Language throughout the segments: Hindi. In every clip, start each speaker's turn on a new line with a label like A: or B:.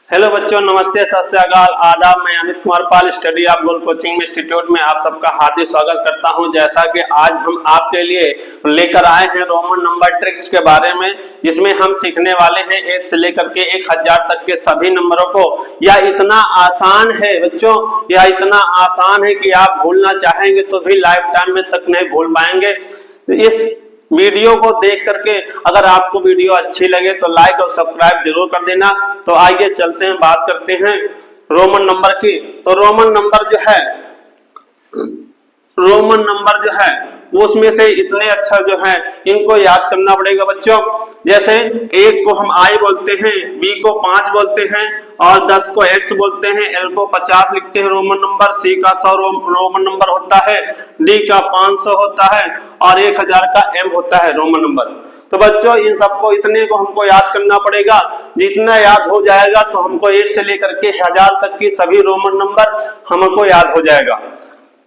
A: हेलो बच्चों, नमस्ते, सत श्री अकाल, आदाब। मैं Amit Kumar Pal study of goal coaching institute में आप सबका हार्दिक स्वागत करता हूं। जैसा कि आज हम आपके लिए लेकर आए हैं रोमन नंबर ट्रिक्स के बारे में, जिसमें हम सीखने वाले हैं 1 से लेकर के 1000 तक के सभी नंबरों को। यह इतना आसान है बच्चों, यह इतना आसान है कि आप भूलना चाहेंगे तो भी लाइफ टाइम में तक नहीं भूल पाएंगे। इस वीडियो को देख करके अगर आपको वीडियो अच्छी लगे तो लाइक और सब्सक्राइब जरूर कर देना। तो आइए चलते हैं, बात करते हैं रोमन नंबर की। तो रोमन नंबर जो है वो उसमें से इतने अक्षर जो है इनको याद करना पड़ेगा बच्चों। जैसे एक को हम आई बोलते हैं, बी को 5 बोलते हैं और 10 को एक्स बोलते हैं, एल को 50 लिखते हैं रोमन नंबर, सी का 100 रोमन नंबर होता है, डी का 500 होता है और 1000 का एम होता है रोमन नंबर। तो बच्चों इन सबको इतने को हमको याद करना पड़ेगा। जितना याद हो जाएगा तो हमको 1 से लेकर के 1000 तक की सभी रोमन नंबर हमको याद हो जाएगा।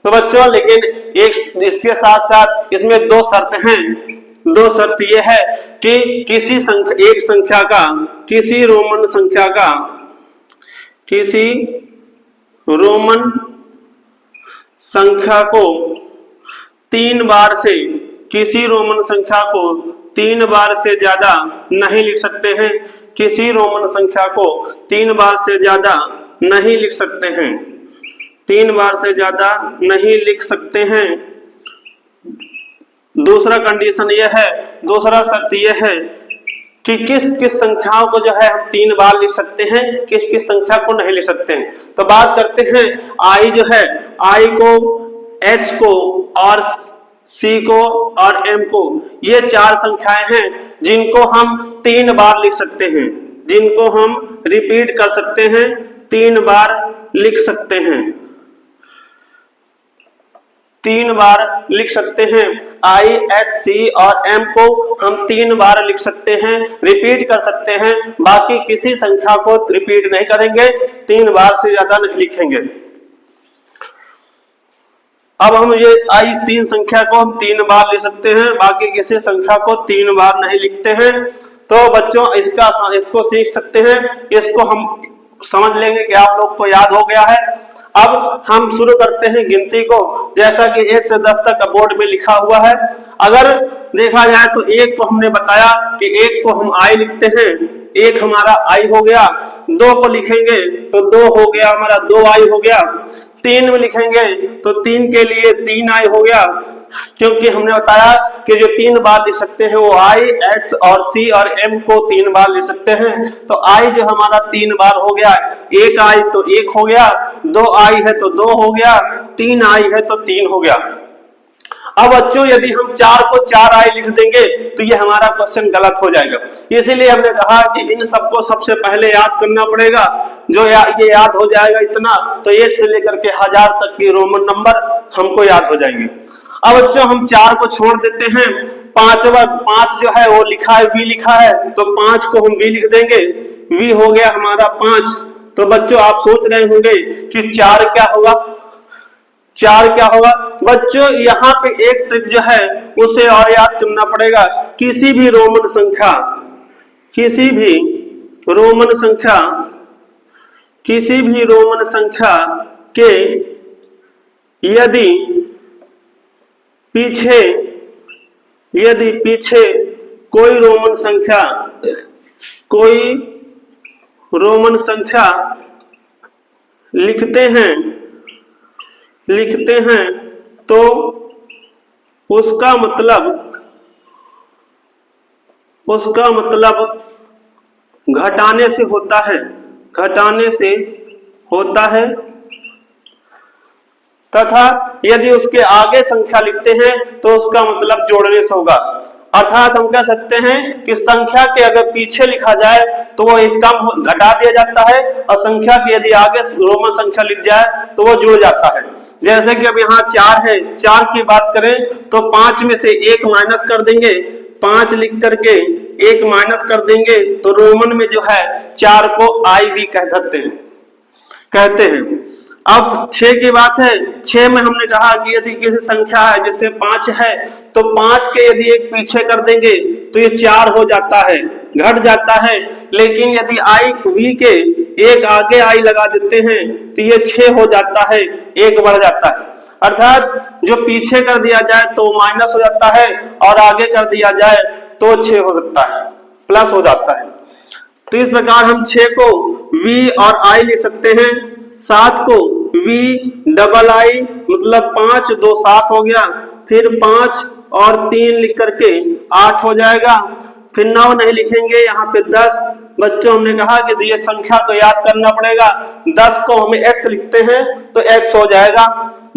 A: तो बच्चों लेकिन इसके साथ साथ इसमें 2 शर्त हैं। 2 शर्त ये है कि किसी रोमन संख्या को 3 बार से किसी रोमन संख्या को 3 बार से ज्यादा नहीं लिख सकते हैं। किसी रोमन संख्या को 3 बार से ज्यादा नहीं लिख सकते हैं। 3 बार से ज्यादा नहीं लिख सकते हैं। दूसरा कंडीशन यह है, दूसरा शर्त यह है कि किस किस संख्याओं को जो है हम 3 बार लिख सकते हैं, किस किस संख्या को नहीं लिख सकते हैं। तो बात करते हैं आई जो है, आई को, एक्स को और सी को और एम को, ये 4 संख्याएं हैं जिनको हम 3 बार लिख सकते हैं, जिनको हम रिपीट कर सकते हैं, 3 बार लिख सकते हैं, 3 बार लिख सकते हैं। आई, एक्स, सी और एम को हम 3 बार लिख सकते हैं, रिपीट कर सकते हैं। बाकी किसी संख्या को रिपीट नहीं करेंगे, 3 बार से ज्यादा नहीं लिखेंगे। अब हम ये आई 3 संख्या को हम 3 बार लिख सकते हैं, बाकी किसी संख्या को 3 बार नहीं लिखते हैं। तो बच्चों इसको सीख सकते हैं, इसको हम समझ लेंगे कि आप लोग को याद हो गया है। अब हम शुरू करते हैं गिनती को। जैसा कि 1 से 10 तक बोर्ड में लिखा हुआ है। अगर देखा जाए तो 1 को हमने बताया कि 1 को हम आई लिखते हैं, 1 हमारा आई हो गया। 2 को लिखेंगे तो 2 हो गया हमारा, 2 आई हो गया। 3 में लिखेंगे तो 3 के लिए 3 आई हो गया, क्योंकि हमने बताया कि जो 3 बार लिख सकते हैं वो आई, एक्स और सी और एम को 3 बार लिख सकते हैं। तो आई जो हमारा 3 बार हो गया, 1 आई तो 1 हो गया, 2 आई है तो 2 हो गया, 3 आई है तो 3 हो गया। अब बच्चों यदि हम 4 को 4 आई लिख देंगे तो ये हमारा क्वेश्चन गलत हो जाएगा। इसीलिए हमने कहा कि इन सबको सबसे पहले याद करना पड़ेगा। जो ये याद हो जाएगा इतना तो 1 से लेकर के 1000 तक की रोमन नंबर हमको याद हो जाएंगे। अब बच्चों हम 4 को छोड़ देते हैं। 5 जो है वो लिखा है, वी लिखा है, तो 5 को हम वी लिख देंगे, वी हो गया हमारा 5। तो बच्चों आप सोच रहे होंगे कि 4 क्या होगा, 4 क्या होगा। बच्चों यहाँ पे एक ट्रिक जो है उसे और याद करना पड़ेगा। किसी भी रोमन संख्या के यदि पीछे कोई रोमन संख्या लिखते हैं तो उसका मतलब घटाने से होता है, तथा यदि उसके आगे संख्या लिखते हैं तो उसका मतलब जोड़ने से होगा। अर्थात हम कह सकते हैं कि संख्या के अगर पीछे लिखा जाए तो वो एक कम घटा दिया जाता है, और संख्या के यदि आगे रोमन संख्या लिख जाए तो वो जुड़ जाता है। जैसे कि अब यहाँ 4 है, 4 की बात करें तो 5 में से 1 माइनस कर देंगे, 5 लिख करके 1 माइनस कर देंगे तो रोमन में जो है 4 को आई भी कहते हैं। अब 6 की बात है। 6 में हमने कहा कि यदि किसी संख्या है जैसे 5 है तो 5 के यदि एक पीछे कर देंगे तो ये 4 हो जाता है, घट जाता है। लेकिन यदि आई वी के एक आगे आई लगा देते हैं तो ये 6 हो जाता है, एक बढ़ जाता है। अर्थात जो पीछे कर दिया जाए तो माइनस हो जाता है और आगे कर दिया जाए तो 6 हो सकता है, प्लस हो जाता है। तो इस प्रकार हम 6 को v और i लिख सकते हैं, 7 को v डबल आई मतलब 5 2 7 हो गया, फिर 5 और 3 लिख करके 8 हो जाएगा, फिर 9 नहीं लिखेंगे, यहाँ पे 10। बच्चों हमने कहा कि दिए संख्या को याद करना पड़ेगा, 10 को हमें x लिखते हैं तो x हो जाएगा।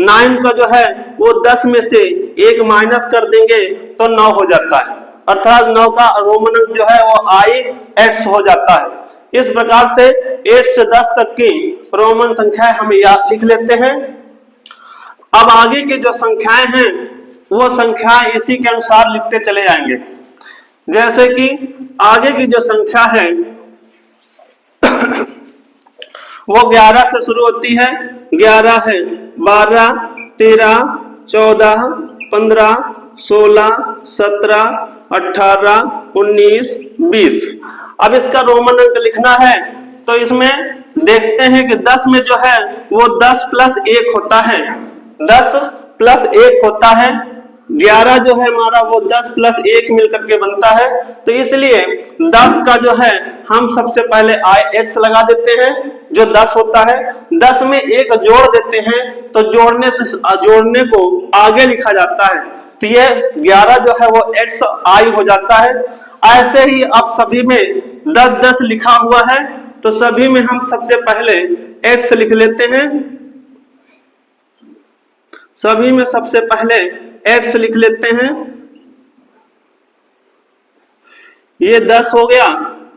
A: 9 का जो है वो 10 में से 1 माइनस कर देंगे तो 9 हो जाता है, अर्थात 9 का रोमन अंक जो है वो i x हो जाता है। इस प्रकार से 8 से 10 तक की रोमन संख्याएं हम याद लिख लेते हैं। अब आगे की जो संख्याएं हैं वो संख्याएं इसी के अनुसार लिखते चले जाएंगे। जैसे कि आगे की जो संख्या है वो 11 से शुरू होती है। 11 है 12 13 14 15 16 17 18 19 20। अब इसका रोमन अंक लिखना है तो इसमें देखते हैं कि 10 में जो है वो 10 प्लस 1 होता है, 10 प्लस 1 होता है। 11 जो है हमारा वो 10 प्लस 1 मिलकर के बनता है, तो इसलिए 10 का जो है हम सबसे पहले x लगा देते हैं जो 10 होता है। 10 में 1 जोड़ देते हैं तो जोड़ने को आगे लिखा जाता है, तो ये 11 जो है वो xi हो जाता है। ऐसे ही अब सभी में 10 10 लिखा हुआ है तो सभी में हम सबसे पहले x लिख लेते हैं, सभी में सबसे पहले x लिख लेते हैं, ये 10 हो गया।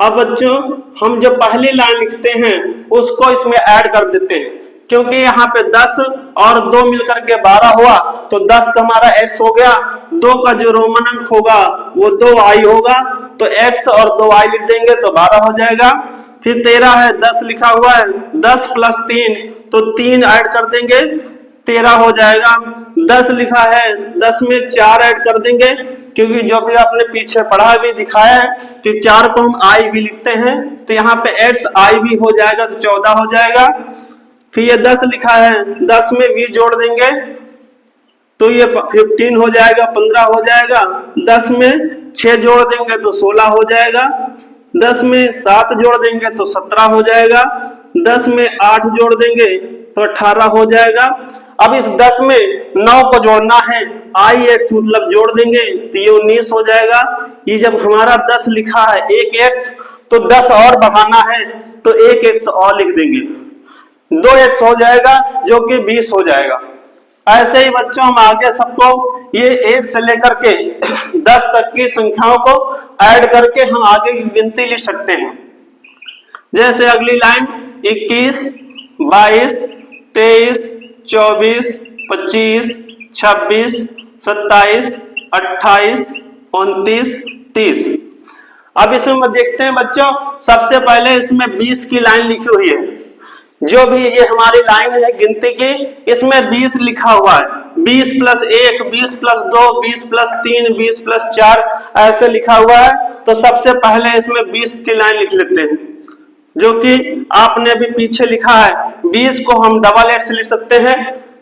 A: अब बच्चों हम जो पहली लाइन लिखते हैं उसको इसमें ऐड कर देते हैं, क्योंकि यहाँ पे 10 और 2 मिलकर के 12 हुआ तो 10 तो हमारा x हो गया, 2 का जो रोमन अंक होगा वो 2i होगा, तो x और 2i लिख देंगे तो 12 हो जाएगा। फिर 13 है 10 लिखा हुआ है, 10 प्लस 3 तो 3 ऐड कर देंगे 13 हो जाएगा। 10 लिखा है 10 में 4 ऐड कर देंगे, क्योंकि जो भी आपने पीछे पढ़ा भी दिखाया है कि 4 को हम i भी लिखते हैं, तो यहाँ पे xi भी हो जाएगा तो 14 हो जाएगा। फिर ये 10 लिखा है 10 में v जोड़ देंगे तो ये 15 हो जाएगा, 15 हो जाएगा। 10 में 6 जोड़ देंगे तो 16 हो जाएगा, 10 में 7 जोड़ देंगे तो 17 हो जाएगा, 10 में 8 जोड़ देंगे तो 18 हो जाएगा। अब इस 10 में 9 को जोड़ना है, ix मतलब जोड़ देंगे तो ये 19 हो जाएगा। ये जब हमारा 10 लिखा है 1x तो 10 और बढ़ाना है तो 1x और लिख देंगे, 2x हो जाएगा जो कि 20 हो जाएगा। ऐसे ही बच्चों हम आगे सबको ये 1 से लेकर के 10 तक की संख्याओं को ऐड करके हम आगे की गिनती लिख सकते हैं। जैसे अगली लाइन 21 22 23 24 25 26 27 28 29 30। अब इसमें देखते हैं बच्चों, सबसे पहले इसमें 20 की लाइन लिखी हुई है, जो भी ये हमारी लाइन है गिनती की इसमें 20 लिखा हुआ है, 20 प्लस 1 20 प्लस 2 20 प्लस 3 20 प्लस 4 ऐसे लिखा हुआ है। तो सबसे पहले इसमें 20 की लाइन लिख लेते हैं, जो कि आपने अभी पीछे लिखा है। 20 को हम डबल एक्स लिख सकते हैं,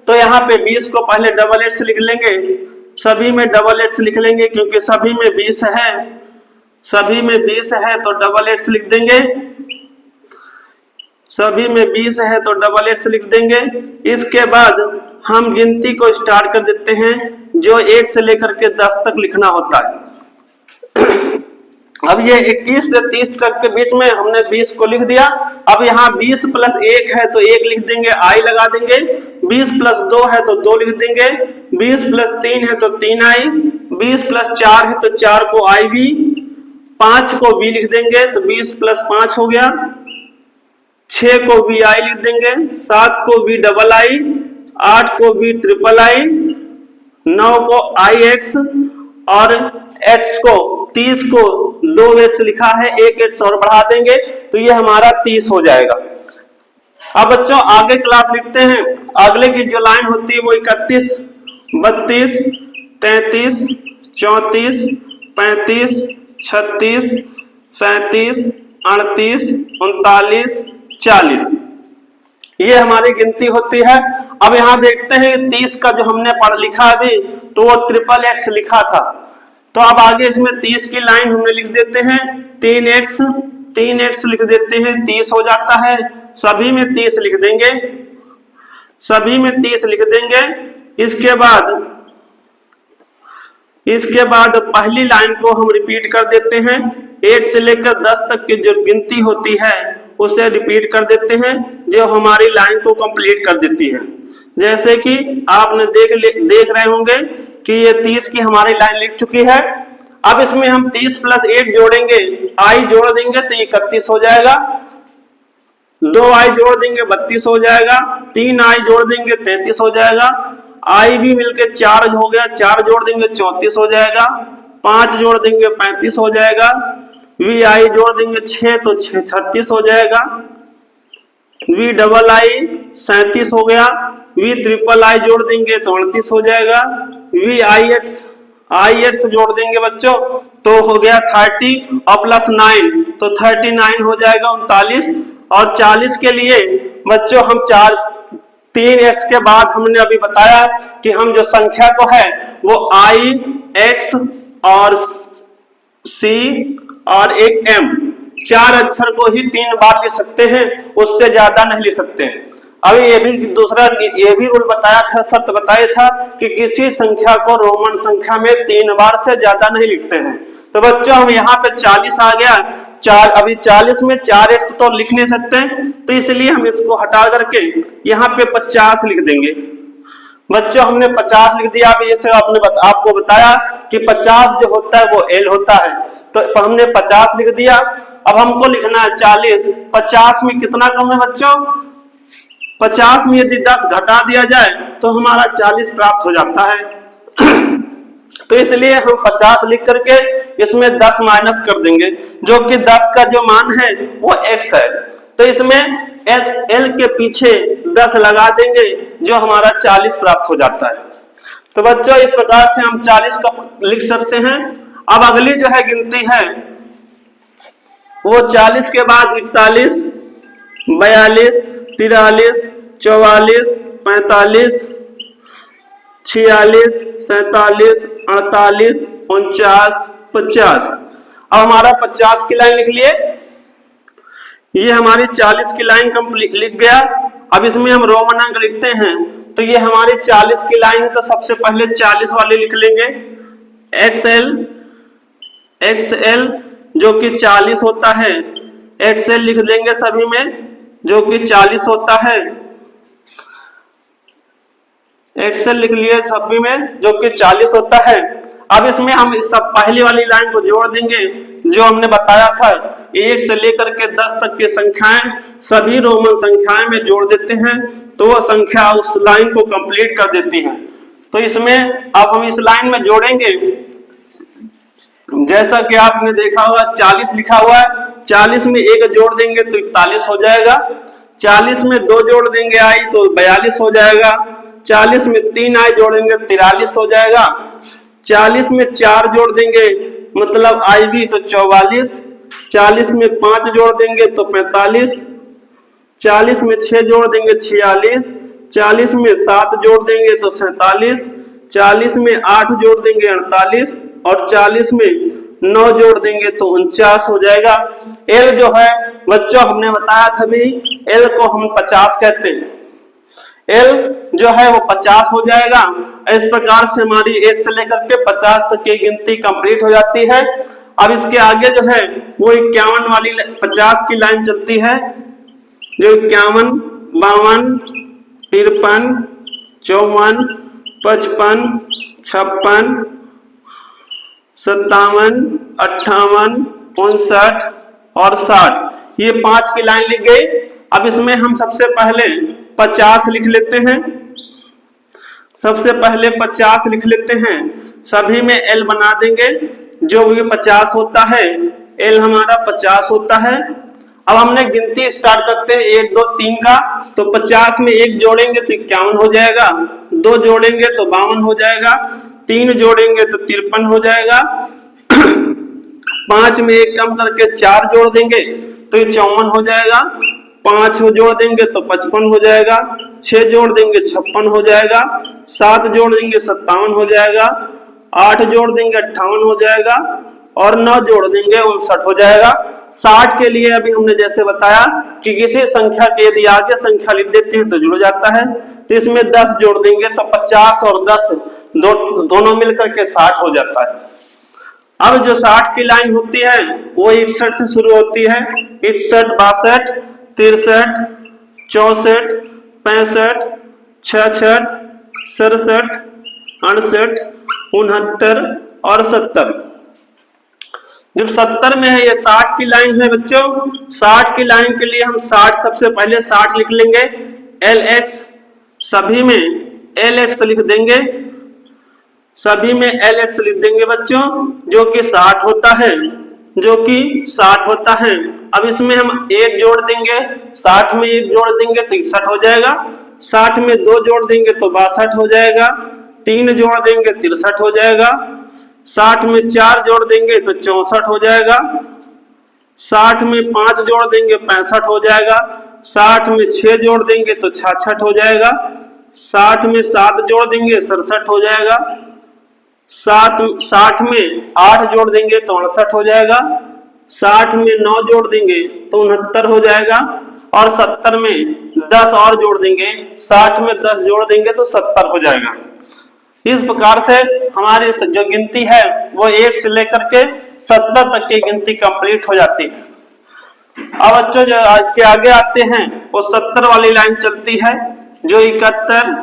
A: तो यहाँ पे 20 को पहले डबल एक्स लिख लेंगे, सभी में डबल एक्स लिख लेंगे क्योंकि सभी में 20 है, सभी में 20 है तो डबल एक्स लिख देंगे, सभी में 20 है तो डबल एक्स लिख देंगे। इसके बाद हम गिनती को स्टार्ट कर देते हैं, जो 1 से लेकर के 10 तक लिखना होता है। अब ये 21 से 30 तक के बीच में हमने 20 को लिख दिया। अब यहाँ 20 प्लस 1 है तो 1 लिख देंगे, आई लगा देंगे। 20 प्लस 2 है तो 2 लिख देंगे, 20 प्लस 3 है तो 3 आई, 20 प्लस 4 है तो 4 को आई भी, 5 को भी लिख देंगे तो 20 प्लस 5 हो गया, 6 को भी आई लिख देंगे, 7 को भी डबल आई, 8 को भी ट्रिपल आई, 9 को आई एक्स और एक्स को 30 को 2 एक्स लिखा है, 1 एक्स और बढ़ा देंगे तो ये हमारा 30 हो जाएगा। अब बच्चों आगे क्लास लिखते हैं। अगले की जो लाइन होती है वो 31 32 33 34 35 36 37 38 39 40। ये हमारी गिनती होती है। अब यहाँ देखते हैं 30 का जो हमने पढ़ लिखा अभी, तो वो ट्रिपल एक्स लिखा था। तो अब आगे इसमें 30 की लाइन हमने लिख देते हैं 3x लिख देते हैं, 30 हो जाता है। सभी में 30 लिख देंगे, सभी में 30 लिख देंगे। इसके बाद पहली लाइन को हम रिपीट कर देते हैं। 8 से लेकर 10 तक की जो गिनती होती है उसे रिपीट कर देते हैं, जो हमारी लाइन को कंप्लीट कर देती है। जैसे कि आपने देख रहे होंगे कि ये 30 की हमारी लाइन लिख चुकी है। अब इसमें हम 30 + 8 जोड़ेंगे, आई जोड़ देंगे तो 31 हो जाएगा। 2 आई जोड़ देंगे 32 हो जाएगा। 3 आई जोड़ देंगे 33 हो जाएगा। आई भी मिलके 4 हो गया, 4 जोड़ देंगे 34 हो जाएगा। 5 जोड़ देंगे 35 हो जाएगा। वी आई जोड़ देंगे 6 तो 36 हो जाएगा। वी डबल आई 37 हो गया। वी ट्रिपल आई जोड़ देंगे तो 38 हो जाएगा। वी आई एक्स जोड़ देंगे बच्चों तो हो गया 30 और प्लस 9 तो 39 हो जाएगा 39। और 40 के लिए बच्चों हम 3x के बाद हमने अभी बताया कि हम जो संख्या को है वो i, x और c और एक m, 4 अक्षर को ही 3 बार लिख सकते हैं, उससे ज्यादा नहीं लिख सकते हैं। अभी ये भी रूल बताया था, शर्त बताया था कि किसी संख्या को रोमन संख्या में 3 बार से ज्यादा नहीं लिखते हैं। तो बच्चों हम यहाँ पे 40 आ गया, अभी 40 में 4x तो लिख नहीं सकते, तो इसलिए हम इसको हटा करके यहाँ पे 50 लिख देंगे। बच्चों हमने 50 लिख दिया। अभी इसे आपको बताया कि 50 जो होता है वो L होता है, तो हमने 50 लिख दिया। अब हमको लिखना है 40। 50 में कितना कम है बच्चों? 50 में यदि 10 घटा दिया जाए तो हमारा 40 प्राप्त हो जाता है। तो इसलिए हम 50 लिख करके इसमें 10 माइनस कर देंगे, जो कि 10 का जो मान है वो x है। तो इसमें L के पीछे 10 लगा देंगे, जो हमारा 40 प्राप्त हो जाता है। तो बच्चों इस प्रकार से हम 40 का लिख सकते हैं। अब अगली जो है गिनती है वो 40 के बाद 41, 42, 43, 44, 45, 46, 47, 48, 49, 50। अब हमारा 50 की लाइन लिख लिए। ये हमारी 40 की लाइन कंप्लीट लिख गया। अब इसमें हम रोमन अंक लिखते हैं, तो ये हमारी 40 की लाइन, तो सबसे पहले 40 वाले लिख लेंगे XL जो कि 40 होता है। XL लिख देंगे सभी में, जो कि 40 होता है। XL लिख लिए सभी में, जो कि 40 होता है। अब इसमें हम सब पहली वाली लाइन को जोड़ देंगे, जो हमने बताया था 1 से लेकर के 10 तक की संख्याएं सभी रोमन संख्याएं में जोड़ देते हैं, तो वह संख्या उस लाइन को कंप्लीट कर देती है। तो इसमें अब हम इस लाइन में जोड़ेंगे, जैसा कि आपने देखा होगा 40 लिखा हुआ है, 40 में 1 जोड़ देंगे तो 41 हो जाएगा। 40 में 2 जोड़ देंगे आई तो 42 हो जाएगा। 40 में 3 आई जोड़ेंगे 43 हो जाएगा। 40 में 4 जोड़ देंगे मतलब आई भी तो 44। 40 में 5 जोड़ देंगे तो 45। 40 में 6 जोड़ देंगे 46। 40 में 7 जोड़ देंगे तो 47। 40 में 8 जोड़ देंगे 48 और 40 में 9 जोड़ देंगे तो 49 हो जाएगा। L जो है बच्चों हमने बताया था भी, L को हम 50 कहते हैं। L जो है वो 50 हो जाएगा। इस प्रकार से हमारी 1 से लेकर के 50 तक की गिनती कंप्लीट हो जाती है। अब इसके आगे जो है वो 51 वाली 50 की लाइन चलती है, जो 51, 52, 53, 54, 55, 56, 57, 58, 59 और 60, ये 5 की लाइन लिख गई। अब इसमें हम सबसे पहले 50 लिख लेते हैं। सबसे पहले 50 लिख लेते हैं, सभी में L बना देंगे, जो भी 50 होता है, L हमारा 50 होता है। अब हमने गिनती स्टार्ट करते हैं 1 2 3 का, तो 50 में 1 जोड़ेंगे तो 51 हो जाएगा। 2 जोड़ेंगे तो 52 हो जाएगा। 3 जोड़ेंगे तो 53 हो जाएगा। 5 में 1 कम करके 4 जोड़ देंगे तो ये 54 हो जाएगा। 5 जोड़ देंगे तो 55 हो जाएगा, 6 जोड़ देंगे 56 हो जाएगा, 7 जोड़ देंगे 57 हो जाएगा, 8 जोड़ देंगे 58 हो जाएगा और 9 जोड़ देंगे 59 हो जाएगा। 60 के लिए अभी हमने जैसे बताया कि किसी संख्या के यदि आगे संख्या लिख देते हैं तो जुड़ जाता है, तो इसमें 10 जोड़ देंगे तो 50 और 10 दोनों मिलकर के 60 हो जाता है। अब जो 60 की लाइन होती है वो 61 से शुरू होती है, 61, 62, 63, 64, 65, 66, 67, 68, 69 और 70। जब 70 में है, ये 60 की लाइन है बच्चों, 60 की लाइन के लिए हम 60 सबसे पहले 60 लिख लेंगे, LX सभी में LX लिख देंगे, सभी में LX लिख देंगे बच्चों, जो कि 60 होता है, जो कि 60 होता है। अब इसमें हम 1 जोड़ देंगे, 60 में 1 जोड़ देंगे तो 61 हो जाएगा, 60 में 2 जोड़ देंगे तो 62 हो जाएगा, 3 जोड़ देंगे 63 हो जाएगा, 60 में 4 जोड़ देंगे तो 64 हो जाएगा, 60 में 5 जोड़ देंगे 65 हो जाएगा, 60 में 6 जोड़ देंगे तो 66 हो जाएगा, 60 में 7 जोड़ देंगे 67 हो जाएगा, 60 में 8 जोड़ देंगे तो 68 हो जाएगा, 60 में 9 जोड़ देंगे तो 69 हो जाएगा और 70 में 10 और जोड़ देंगे, 60 में 10 जोड़ देंगे तो 70 हो जाएगा। इस प्रकार से हमारी जो गिनती है वो 1 से लेकर के 70 तक की गिनती कंप्लीट हो जाती है। अब बच्चों जो इसके आगे आते हैं वो 70 वाली लाइन चलती है, जो 71,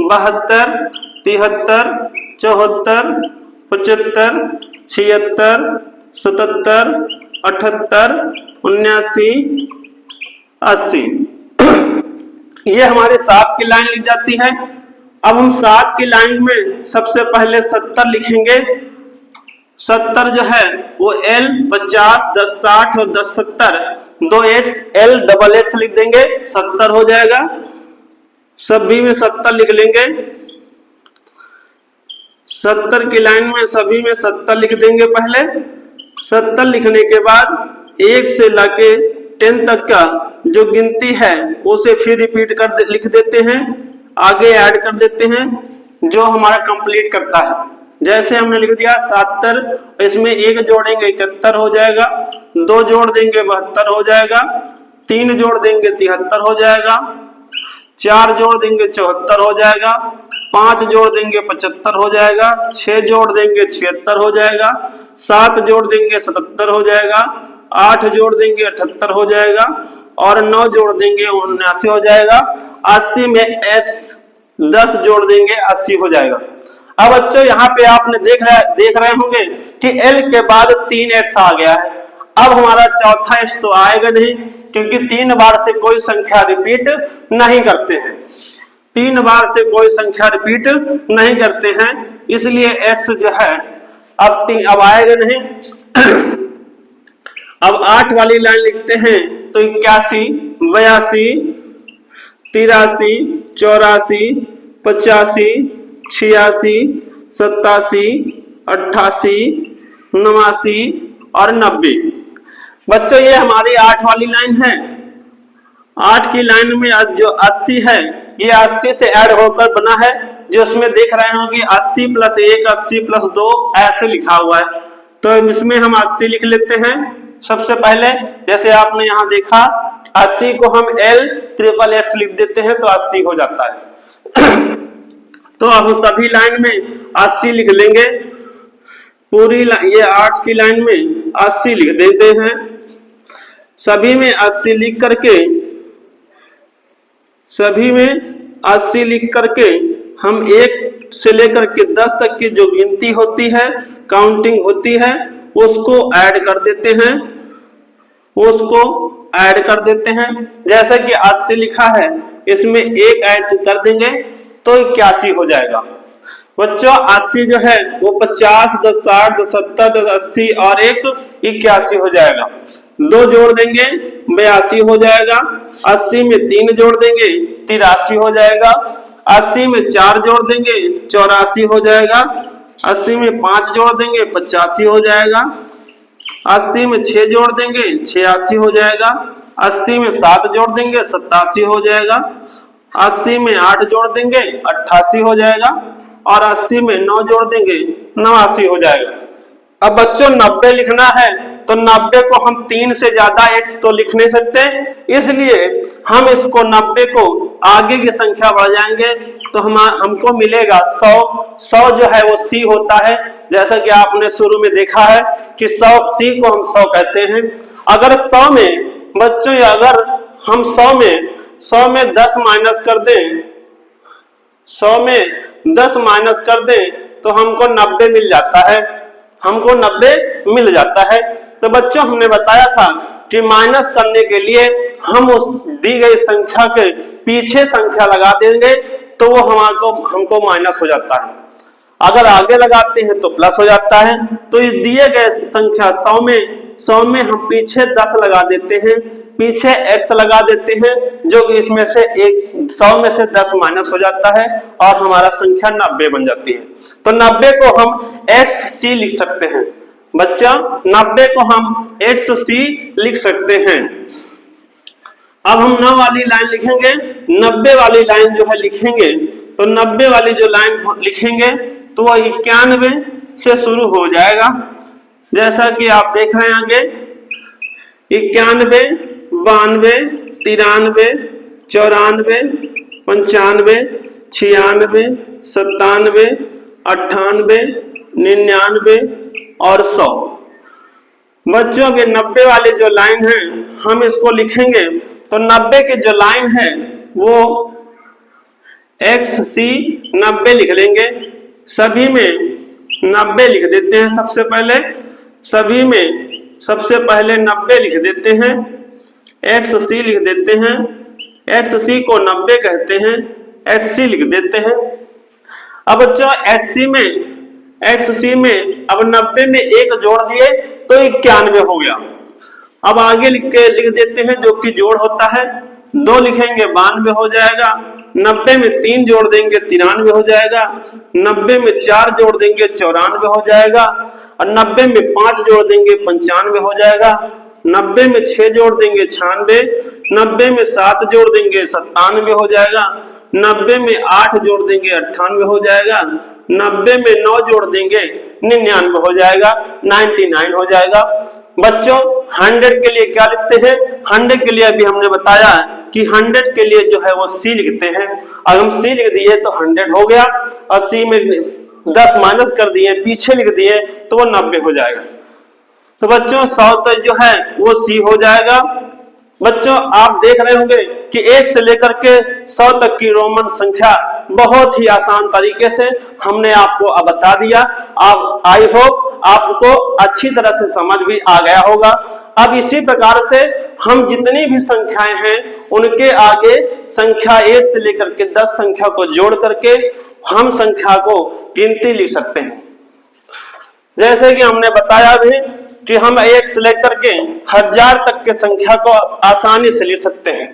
A: 72, 73, 74, 75, 76, 77, 78, 79, 80 ये हमारे 7 की लाइन लिख जाती है। अब हम 7 की लाइन में सबसे पहले 70 लिखेंगे। 70 जो है वो L 50, 10 60 और 10 70 दो X L डबल X लिख देंगे, 70 हो जाएगा। सभी में 70 लिख लेंगे, 70 की लाइन में सभी में 70 लिख देंगे। पहले 70 लिखने के बाद 1 से लाके 10 तक का जो गिनती है उसे फिर रिपीट कर लिख देते हैं, आगे ऐड कर देते हैं जो हमारा कंप्लीट करता है। जैसे हमने लिख दिया 70, इसमें 1 जोड़ेंगे 71 हो जाएगा, 2 जोड़ देंगे 72 हो जाएगा, 3 जोड़ देंगे 73 हो जाएगा, 4 जोड़ देंगे 74 हो जाएगा, 5 जोड़ देंगे 75 हो जाएगा, 6 जोड़ देंगे 76 हो जाएगा, 7 जोड़ देंगे 77 हो जाएगा, 8 जोड़ देंगे 78 हो जाएगा और 9 जोड़ देंगे 79 हो जाएगा। 80 में x 10 जोड़ देंगे 80 हो जाएगा। अब बच्चों यहाँ पे आपने देख रहे होंगे कि L के बाद 3x आ गया है। अब हमारा चौथा x तो आएगा नहीं, क्योंकि 3 बार से कोई संख्या रिपीट नहीं करते हैं, 3 बार से कोई संख्या रिपीट नहीं करते हैं, इसलिए x जो है अब आएगा नहीं। अब 8 वाली लाइन लिखते हैं तो 81, 82, 83, 84, 85, 86, 87, 88, 89 और 90। बच्चों ये हमारी 8 वाली लाइन है। 8 की लाइन में जो 80 है ये 80 से ऐड होकर बना है, जो उसमें देख रहे होंगे 80 + 1, 80 + 2 ऐसे लिखा हुआ है। तो इसमें हम 80 लिख लेते हैं सबसे पहले। जैसे आपने यहाँ देखा 80 को हम L ट्रिपल X लिख देते हैं तो 80 हो जाता है। तो अब सभी लाइन में 80 लिख लेंगे, पूरी ये 8 की लाइन में 80 लिख देते हैं। सभी में 80 लिख करके हम 1 से लेकर के 10 तक की जो गिनती होती है, काउंटिंग होती है, उसको ऐड कर देते हैं। जैसे कि 80 लिखा है, इसमें 1 ऐड कर देंगे तो 81 हो जाएगा। बच्चों 80 जो है वो 50, 10 60, 10 70, 10 80 और 1 81 हो जाएगा। 2 जोड़ देंगे 82 हो जाएगा। 80 में 3 जोड़ देंगे 83 हो जाएगा। 80 में 4 जोड़ देंगे 84 हो जाएगा। 80 में 5 जोड़ देंगे 85 हो जाएगा। 80 में 6 जोड़ देंगे 86 हो जाएगा। 80 में 7 जोड़ देंगे 87 हो जाएगा, 80 में 8 जोड़ देंगे 88 हो जाएगा, और 80 में 9 जोड़ देंगे 89 हो जाएगा। अब बच्चों 90 लिखना है तो 90 को हम 3 से ज्यादा x तो लिख नहीं सकते, इसलिए हम इसको 90 को आगे की संख्या बढ़ जाएंगे तो हमको मिलेगा 100। 100 जो है वो c होता है, जैसा कि आपने शुरू में देखा है कि 100 c को हम 100 कहते हैं। अगर 100 में बच्चों, अगर हम 100 में 10 माइनस कर दें, 100 में 10 माइनस कर दें तो हमको 90 मिल जाता है, हमको 90 मिल जाता है। तो बच्चों हमने बताया था कि माइनस करने के लिए हम उस दी गई संख्या के पीछे संख्या लगा देंगे तो वो हमको माइनस हो जाता है, अगर आगे लगाते हैं तो प्लस हो जाता है। तो इस दिए गए संख्या 100 में हम पीछे 10 लगा देते हैं, पीछे x लगा देते हैं, जो कि इसमें से 100 में से 10 माइनस हो जाता है और हमारा संख्या 90 बन जाती है। तो 90 को हम xc लिख सकते हैं बच्चा, 90 को हम xc लिख सकते हैं। अब हम 9 वाली लाइन लिखेंगे, 90 वाली लाइन जो है लिखेंगे तो 90 वाली जो लाइन लिखेंगे तो वह 91 से शुरू हो जाएगा, जैसा कि आप देख रहे हैं आगे 91, 92, 93, 94, 95, 96, 97, 98, 99 और 100। बच्चों के 90 वाली जो लाइन है हम इसको लिखेंगे तो 90 की जो लाइन है वो xc 90 लिख लेंगे, सभी में 90 लिख देते हैं। सबसे पहले सभी में सबसे पहले 90 लिख देते हैं, xc लिख देते हैं, xc को 90 कहते हैं, xc लिख देते हैं। अब बच्चों xc में अब 90 में 1 जोड़ दिए तो 91 हो गया। अब आगे लिख देते हैं जो कि जोड़ होता है, 2 लिखेंगे 92 हो जाएगा, 90 में 3 जोड़ देंगे 93 हो जाएगा, 90 में 4 जोड़ देंगे 94 हो जाएगा, और 90 में 5 जोड़ देंगे 95 हो जाएगा, 90 में 6 जोड़ देंगे 96, 90 में 7 जोड़ देंगे 97 हो जाएगा, 90 में 8 जोड़ देंगे 98 हो जाएगा, 90 में 9 जोड़ देंगे 99 हो जाएगा, 99 हो जाएगा। बच्चों 100 के लिए क्या लिखते हैं, 100 के लिए अभी हमने बताया कि 100 के लिए जो है वो c लिखते हैं। अगर हम c लिख दिए तो 100 हो गया, और c में 10 माइनस कर दिए पीछे लिख दिए तो वो 90 हो जाएगा। तो बच्चों 100 तक जो है वो c हो जाएगा। बच्चों आप देख रहे होंगे कि 1 से लेकर के 100 तक की रोमन संख्या बहुत ही आसान तरीके से हमने आपको अब बता दिया। आप आई होप आपको अच्छी तरह से समझ भी आ गया होगा। अब इसी प्रकार से हम जितनी भी संख्याएं हैं उनके आगे संख्या 1 से लेकर के 10 संख्या को जोड़ करके हम संख्या को गिनती लिख सकते हैं। जैसे कि हमने बताया भी कि हम 1 से लेकर के 1000 तक के संख्या को आसानी से लिख सकते हैं।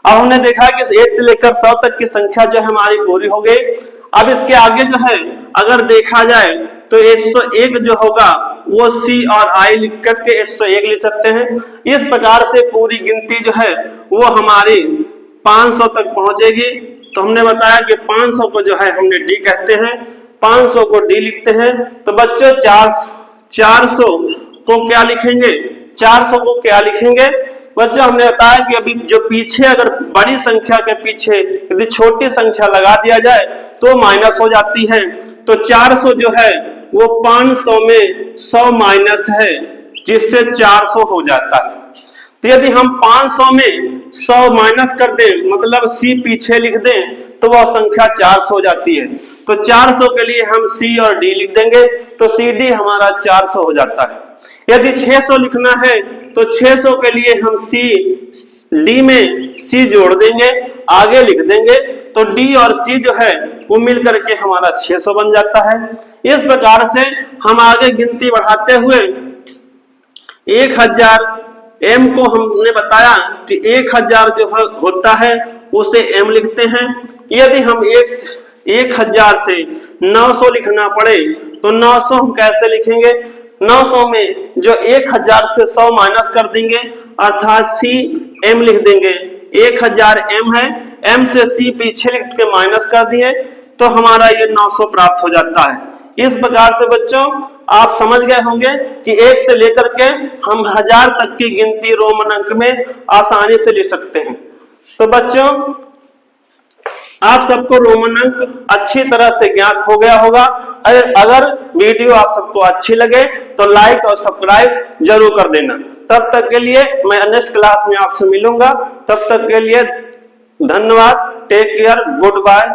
A: अब हमने देखा कि 1 से लेकर 100 तक की संख्या जो हमारी पूरी हो गई। अब इसके आगे जो है अगर देखा जाए तो 101 जो होगा वो c और i लिख करके 101 लिख सकते हैं। इस प्रकार से पूरी गिनती जो है वो हमारी 500 तक पहुंचेगी। तो हमने बताया कि 500 को जो है हमने d कहते हैं, 500 को d लिखते हैं। तो बच्चों 400 को क्या लिखेंगे, 400 को क्या लिखेंगे बच्चों, हमने बताया कि अभी जो पीछे अगर बड़ी संख्या के पीछे यदि छोटी संख्या लगा दिया जाए तो माइनस हो जाती है। तो 400 जो है वो 500 में 100 माइनस है जिससे 400 हो जाता है। तो यदि हम 500 में 100 माइनस कर दें मतलब c पीछे लिख दें तो वह संख्या 400 हो जाती है। तो 400 के लिए हम c और d लिख देंगे तो cd हमारा 400 हो जाता है। यदि 600 लिखना है तो 600 के लिए हम d में c जोड़ देंगे, आगे लिख देंगे तो d और c जो है वो मिल करके हमारा 600 बन जाता है। इस प्रकार से हम आगे गिनती बढ़ाते हुए 1000 m को हमने बताया कि 1000 जो होता है उसे m लिखते हैं। यदि हम 1000 से 900 लिखना पड़े तो 900 हम कैसे लिखेंगे, 900 में जो 1000 से 100 माइनस कर देंगे अर्थात सी एम लिख देंगे। 1000 एम है, एम से सी पीछे लिख के माइनस कर दिए तो हमारा ये 900 प्राप्त हो जाता है। इस प्रकार से बच्चों आप समझ गए होंगे कि 1 से लेकर के हम 1000 तक की गिनती रोमन अंक में आसानी से लिख सकते हैं। तो बच्चों आप सबको रोमन अंक अच्छी तरह से ज्ञात हो गया होगा। अगर वीडियो आप सबको अच्छी लगे तो लाइक और सब्सक्राइब जरूर कर देना। तब तक के लिए मैं नेक्स्ट क्लास में आपसे मिलूंगा। तब तक के लिए धन्यवाद। Take care, good bye.